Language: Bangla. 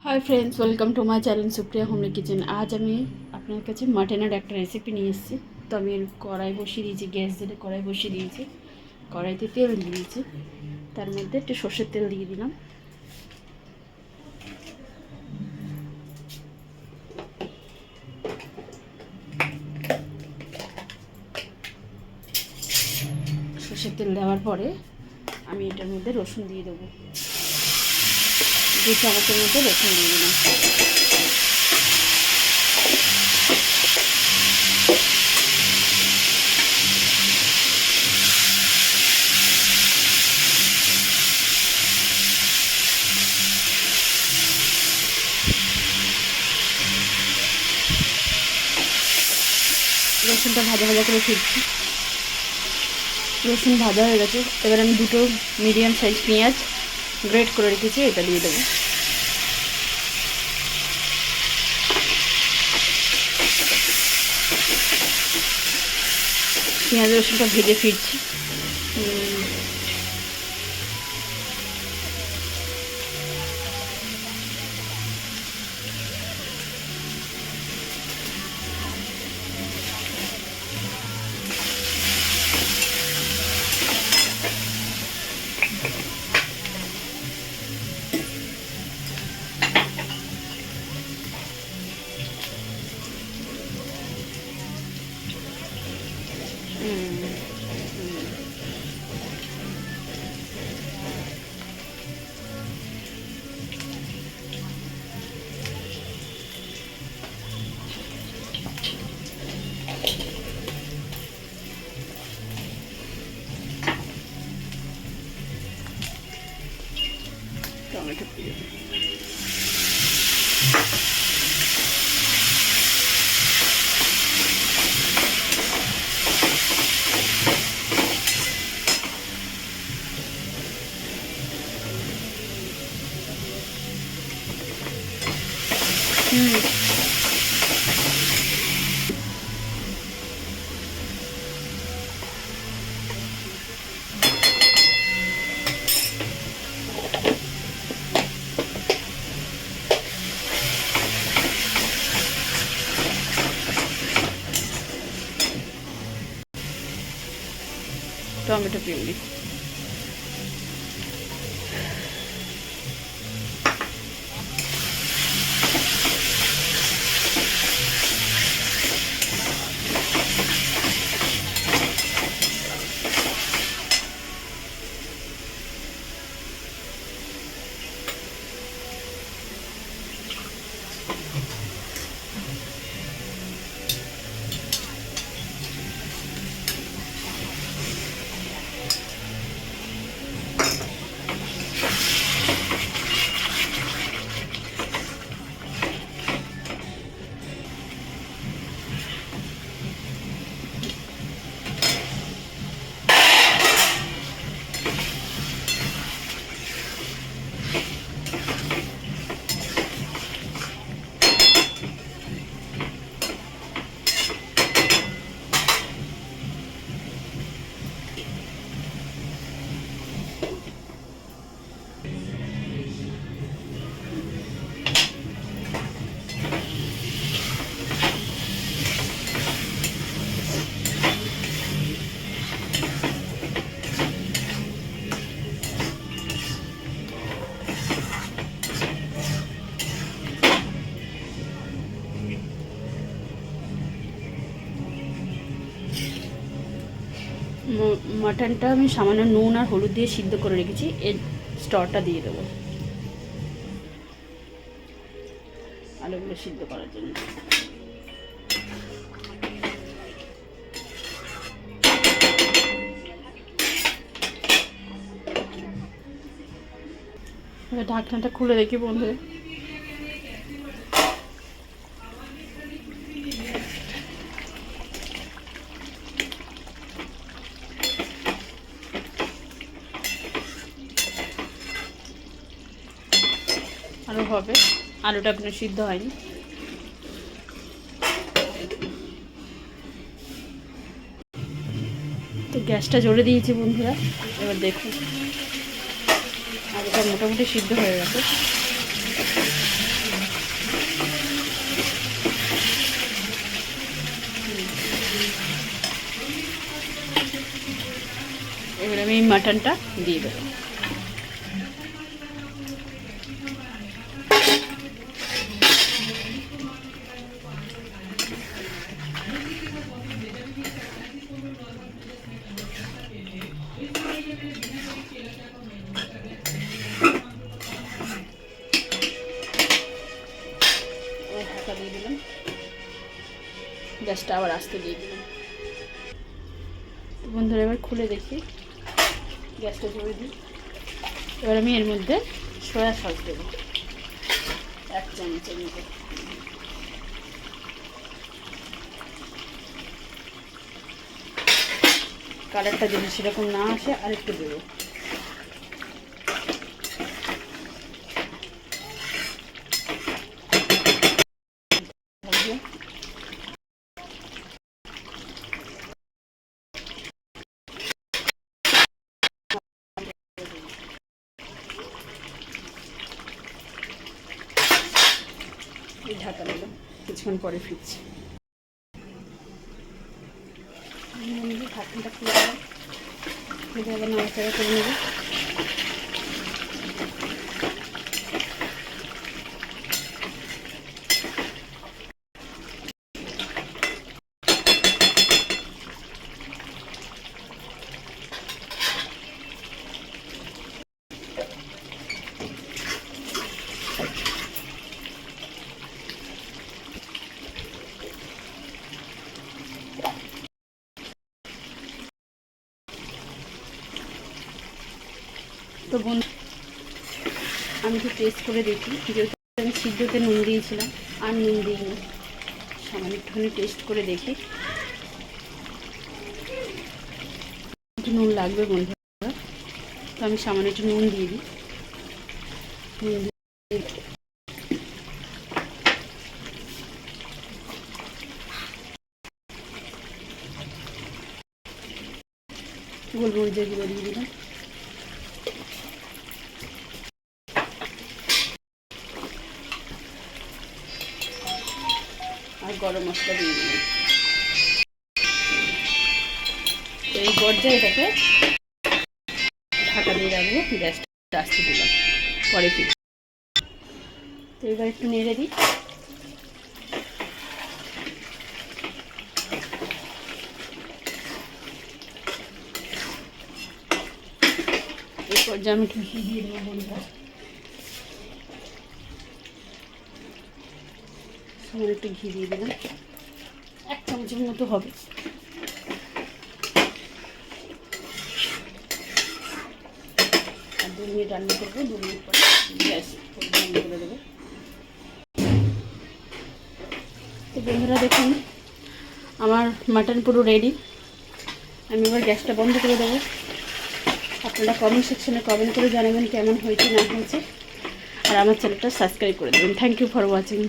Hi friends, welcome to my channel Supriya homely kitchen. আজ আমি আপনার কাছে মাটনের একটা রেসিপি নিয়ে এসেছি। তো আমি কড়াই বসিয়ে দিয়েছি, গ্যাস দিয়ে কড়াই বসিয়ে দিয়েছি। কড়াইতে তেল দিয়েছি, তার মধ্যে একটু সর্ষের তেল দিয়ে দিলাম। সর্ষের তেল দেওয়ার পরে আমি এটার মধ্যে রসুন দিয়ে দেবো। 2 চামচের মধ্যে রসুন দিয়ে দিলাম। রসুনটা ভাজা ভাজা করে ফিরছি। রসুন ভাজা হয়ে গেছে। এবার আমি 2টো মিডিয়াম সাইজ পেঁয়াজ গ্রেট করে রেখেছি, এটা দিয়ে দেবো। পেঁয়াজ রসুনটা ভেজে ফিরছি। টমেটো দিয়ে টমেটো পিউরি। মাটনটা আমি সামান্য নুন আর হলুদ দিয়ে সিদ্ধ করে রেখেছি, এর স্টকটা দিয়ে দেবো আলুগুলো সিদ্ধ করার জন্য। ঢাকনাটা খুলে দেখি বন্ধুরা। আরও হবে, আলুটা এখনো সিদ্ধ হয়নি। তো গ্যাসটা জ্বলে দিয়েছি বন্ধুরা। এবার দেখুন আলুটা মোটামুটি সিদ্ধ হয়ে গেছে। আমি মাটনটা দিয়ে দেবো। ঢাকা দিয়ে দিলাম, গ্যাসটা আবার আস্তে দিয়ে দিলাম। বন্ধুরা এবার খুলে দেখি, গ্যাসটা জোরে দিই। এবার আমি এর মধ্যে সয়া সস দেবো 1 চামচের মতো। কালারটা যদি সেরকম না আসে আরেকটু দেবো। ঢাকা দিলাম, কিছুক্ষণ পরে ফিরছি। ঢাকনাটা খুলে দিলাম, খুলে আবার নাড়াচাড়া করে নেব। তো বন্ধু আমি একটু টেস্ট করে দেখি, যেহেতু আমি সিদ্ধতে নুন দিয়েছিলাম আর নুন দিইনি, সামান্য একটুখানি টেস্ট করে দেখি একটু নুন লাগবে বন্ধুরা। তো আমি সামান্য একটু নুন দিয়ে দিই। নুন দিয়ে গোলমরিচের গুঁড়ো দিয়ে দিলাম, আর গরম মশলা দিয়ে দিলাম। তো এই পর্যায়ে এটাকে ঢাকা দিয়ে রাখবো, গ্যাসটা আস্তে দিলাম, পরে ফির। তো এবার একটু নেড়ে দিই। এই পর্যায়ে আমি একটু ঘি দিয়ে দেবো বন্ধুরা, সামান্য একটু ঘি দিয়ে দিলাম, 1 চামচের মতো হবে। আর 2 মিনিট রান্না করবো, 2 মিনিট পরে গ্যাস বন্ধ করে দেবো। তো বন্ধুরা দেখুন আমার মাটন পুরো রেডি। আমি এবার গ্যাসটা বন্ধ করে দেবো। আপনারা কমেন্ট সেকশনে কমেন্ট করে জানাবেন কেমন হয়েছে না হয়েছে, আর আমার চ্যানেলটা সাবস্ক্রাইব করে দেবেন। Thank you for watching.